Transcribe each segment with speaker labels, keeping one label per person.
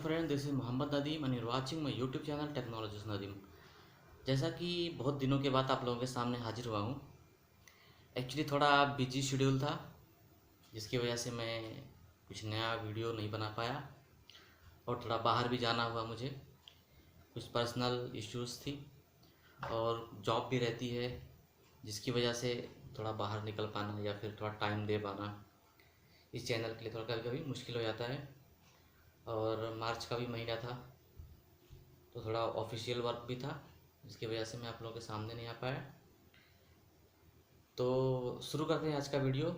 Speaker 1: friend, this is Mohammad Nadeem and you're watching my YouTube channel Technologies Nadeem। जैसा कि बहुत दिनों के बाद आप लोगों के सामने हाजिर हुआ हूँ। एक्चुअली थोड़ा बिजी शेड्यूल था, जिसकी वजह से मैं कुछ नया वीडियो नहीं बना पाया और थोड़ा बाहर भी जाना हुआ मुझे, कुछ पर्सनल इश्यूज़ थी और जॉब भी रहती है, जिसकी वजह से थोड़ा बाहर निकल पाना या फिर थोड़ा टाइम दे पाना इस चैनल के लिए थोड़ा कभी कभी मुश्किल हो जाता है। और मार्च का भी महीना था तो थोड़ा ऑफिशियल वर्क भी था, जिसकी वजह से मैं आप लोगों के सामने नहीं आ पाया। तो शुरू करते हैं आज का वीडियो,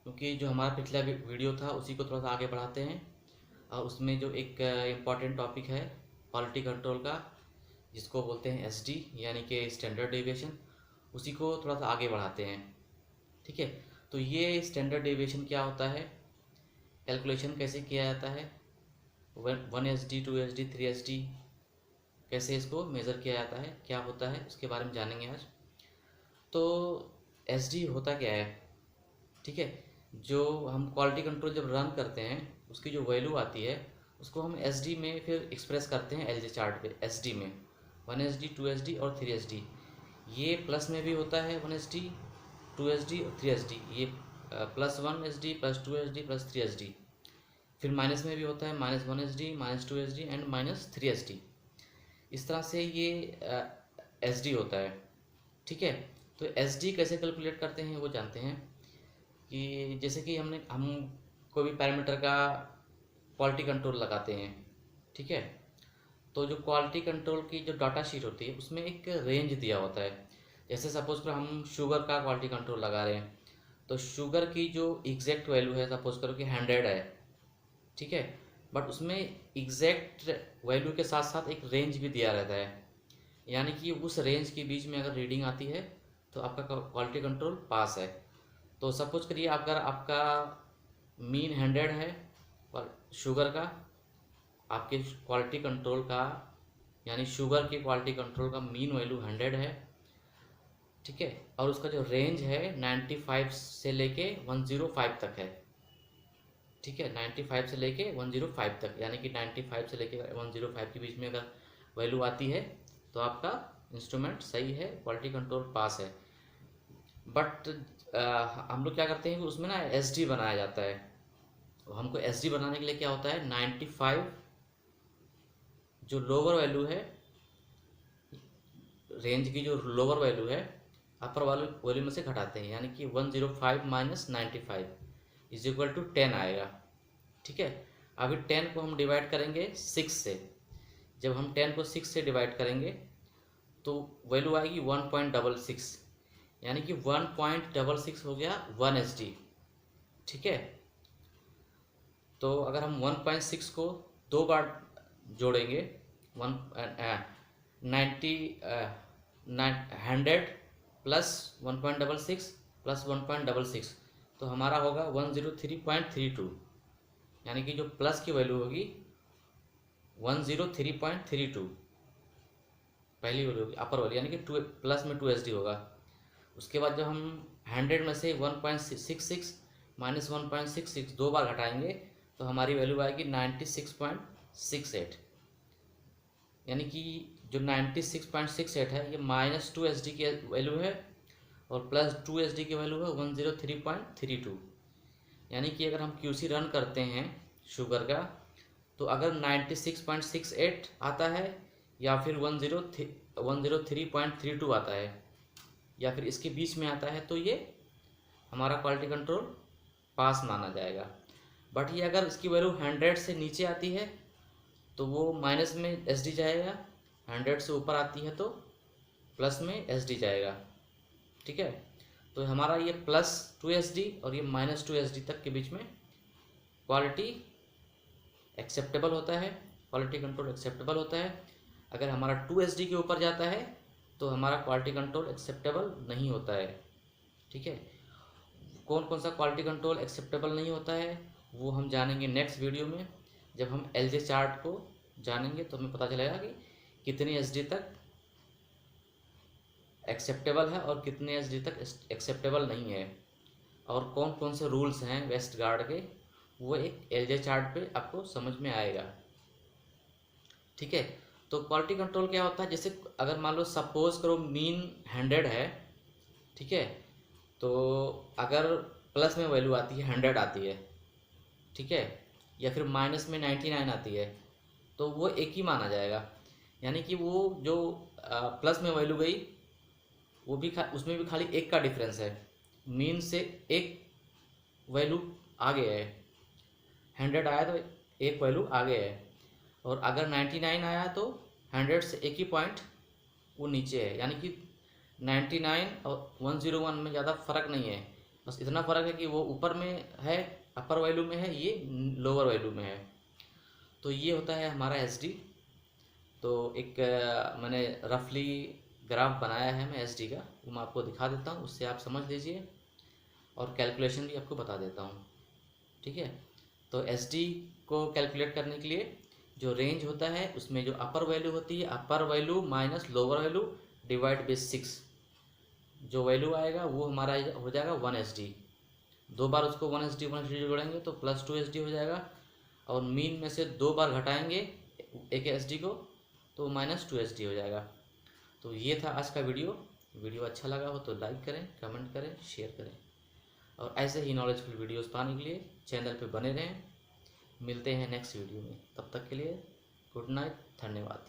Speaker 1: क्योंकि जो हमारा पिछला वीडियो था उसी को थोड़ा सा आगे बढ़ाते हैं और उसमें जो एक इम्पॉर्टेंट टॉपिक है क्वालिटी कंट्रोल का, जिसको बोलते हैं एसडी यानी कि स्टैंडर्ड डेविएशन, उसी को थोड़ा सा आगे बढ़ाते हैं। ठीक है, तो ये स्टैंडर्ड डेविएशन क्या होता है, कैलकुलेशन कैसे किया जाता है, 1 SD 2 SD 3 SD कैसे इसको मेज़र किया जाता है, क्या होता है, उसके बारे में जानेंगे आज। तो SD होता क्या है, ठीक है, जो हम क्वालिटी कंट्रोल जब रन करते हैं उसकी जो वैल्यू आती है उसको हम SD में फिर एक्सप्रेस करते हैं LJ चार्ट पे। SD में 1 SD 2 SD और 3 SD, ये प्लस में भी होता है 1 SD 2 SD और 3 SD, ये +1 SD +2 SD +3 SD, फिर माइनस में भी होता है -1 SD -2 SD एंड -3 SD। इस तरह से ये SD होता है। ठीक है, तो SD कैसे कैलकुलेट करते हैं वो जानते हैं कि जैसे कि हम कोई भी पैरामीटर का क्वालिटी कंट्रोल लगाते हैं। ठीक है, तो जो क्वालिटी कंट्रोल की जो डाटा शीट होती है उसमें एक रेंज दिया होता है। जैसे सपोज करो हम शुगर का क्वालिटी कंट्रोल लगा रहे हैं, तो शुगर की जो एग्जैक्ट वैल्यू है सपोज करो कि 100 है, ठीक है, बट उसमें एग्जैक्ट वैल्यू के साथ साथ एक रेंज भी दिया रहता है, यानी कि उस रेंज के बीच में अगर रीडिंग आती है तो आपका क्वालिटी कंट्रोल पास है। तो सपोज करिए अगर आपका मीन 100 है और शुगर का, आपके क्वालिटी कंट्रोल का यानी शुगर की क्वालिटी कंट्रोल का मीन वैल्यू 100 है, ठीक है, और उसका जो रेंज है 95 से लेके 105 तक है। ठीक है, 95 से लेके 105 तक, यानी कि 95 से लेके 105 के बीच में अगर वैल्यू आती है तो आपका इंस्ट्रूमेंट सही है, क्वालिटी कंट्रोल पास है। बट हम लोग क्या करते हैं कि उसमें ना SD बनाया जाता है। तो हमको SD बनाने के लिए क्या होता है, 95 जो लोअर वैल्यू है, रेंज की जो लोअर वैल्यू है अपर वैल्यू में से घटाते हैं, यानी कि 105 - 95 = 10 आएगा। ठीक है, अभी 10 को हम डिवाइड करेंगे 6 से। जब हम 10 को 6 से डिवाइड करेंगे तो वैल्यू आएगी 1.66, यानी कि 1.66 हो गया 1 SD। ठीक है, तो अगर हम 1.6 को 2 बार जोड़ेंगे 100 प्लस 1.66 प्लस 1.66, तो हमारा होगा 103.32, यानी कि जो प्लस की वैल्यू होगी 103.32 पहली वैल्यू होगी, अपर वैल्यू, यानी कि प्लस में 2 SD होगा। उसके बाद जब हम 100 में से 1.66 माइनस 1.66 दो बार घटाएंगे तो हमारी वैल्यू आएगी 96.68, यानी कि जो 96.68 है ये -2 SD की वैल्यू है और +2 SD की वैल्यू है 103.32। यानी कि अगर हम QC रन करते हैं शुगर का, तो अगर 96.68 आता है या फिर 103.32 आता है या फिर इसके बीच में आता है तो ये हमारा क्वालिटी कंट्रोल पास माना जाएगा। बट ये अगर इसकी वैल्यू 100 से नीचे आती है तो वो माइनस में SD जाएगा, 100 से ऊपर आती है तो प्लस में SD जाएगा। ठीक है, तो हमारा ये +2 SD और ये -2 SD तक के बीच में क्वालिटी एक्सेप्टेबल होता है, क्वालिटी कंट्रोल एक्सेप्टेबल होता है। अगर हमारा 2 SD के ऊपर जाता है तो हमारा क्वालिटी कंट्रोल एक्सेप्टेबल नहीं होता है। ठीक है, कौन कौन सा क्वालिटी कंट्रोल एक्सेप्टेबल नहीं होता है वो हम जानेंगे नेक्स्ट वीडियो में। जब हम LJ चार्ट को जानेंगे तो हमें पता चलेगा कि कितनी SD तक एक्सेप्टेबल है और कितने SD तक एक्सेप्टेबल नहीं है, और कौन कौन से रूल्स हैं वेस्ट गार्ड के, वो एक LJ चार्ट पे आपको समझ में आएगा। ठीक है। तो क्वालिटी कंट्रोल क्या होता है, जैसे अगर मान लो सपोज करो मीन 100 है, ठीक है, तो अगर प्लस में वैल्यू आती है 100 आती है, ठीक है, या फिर माइनस में 99 आती है, तो वो एक ही माना जाएगा। यानी कि वो जो प्लस में वैल्यू गई वो भी उसमें भी खाली एक का डिफरेंस है, मीन से एक वैल्यू आगे है। 100 आया तो एक वैल्यू आगे है, और अगर 99 आया तो 100 से एक ही पॉइंट वो नीचे है। यानी कि 99 और 101 में ज़्यादा फर्क नहीं है, बस इतना फ़र्क है कि वो ऊपर में है, अपर वैल्यू में है, ये लोअर वैल्यू में है। तो ये होता है हमारा एसडी। तो एक मैंने रफली ग्राफ बनाया है मैं एसडी का, वो मैं आपको दिखा देता हूँ, उससे आप समझ लीजिए, और कैलकुलेशन भी आपको बता देता हूँ, ठीक है। तो एसडी को कैलकुलेट करने के लिए जो रेंज होता है उसमें जो अपर वैल्यू होती है, अपर value minus lower value divide by 6, जो वैल्यू आएगा वो हमारा हो जाएगा 1 एसडी। दो बार उसको 1 एसडी जोड़ेंगे तो +2 एसडी हो जाएगा, और मीन में से दो बार घटाएंगे एक एसडी को तो -2 एसडी हो जाएगा। तो ये था आज का वीडियो अच्छा लगा हो तो लाइक करें, कमेंट करें, शेयर करें, और ऐसे ही नॉलेजफुल वीडियोस पाने के लिए चैनल पे बने रहें। मिलते हैं नेक्स्ट वीडियो में, तब तक के लिए गुड नाइट, धन्यवाद।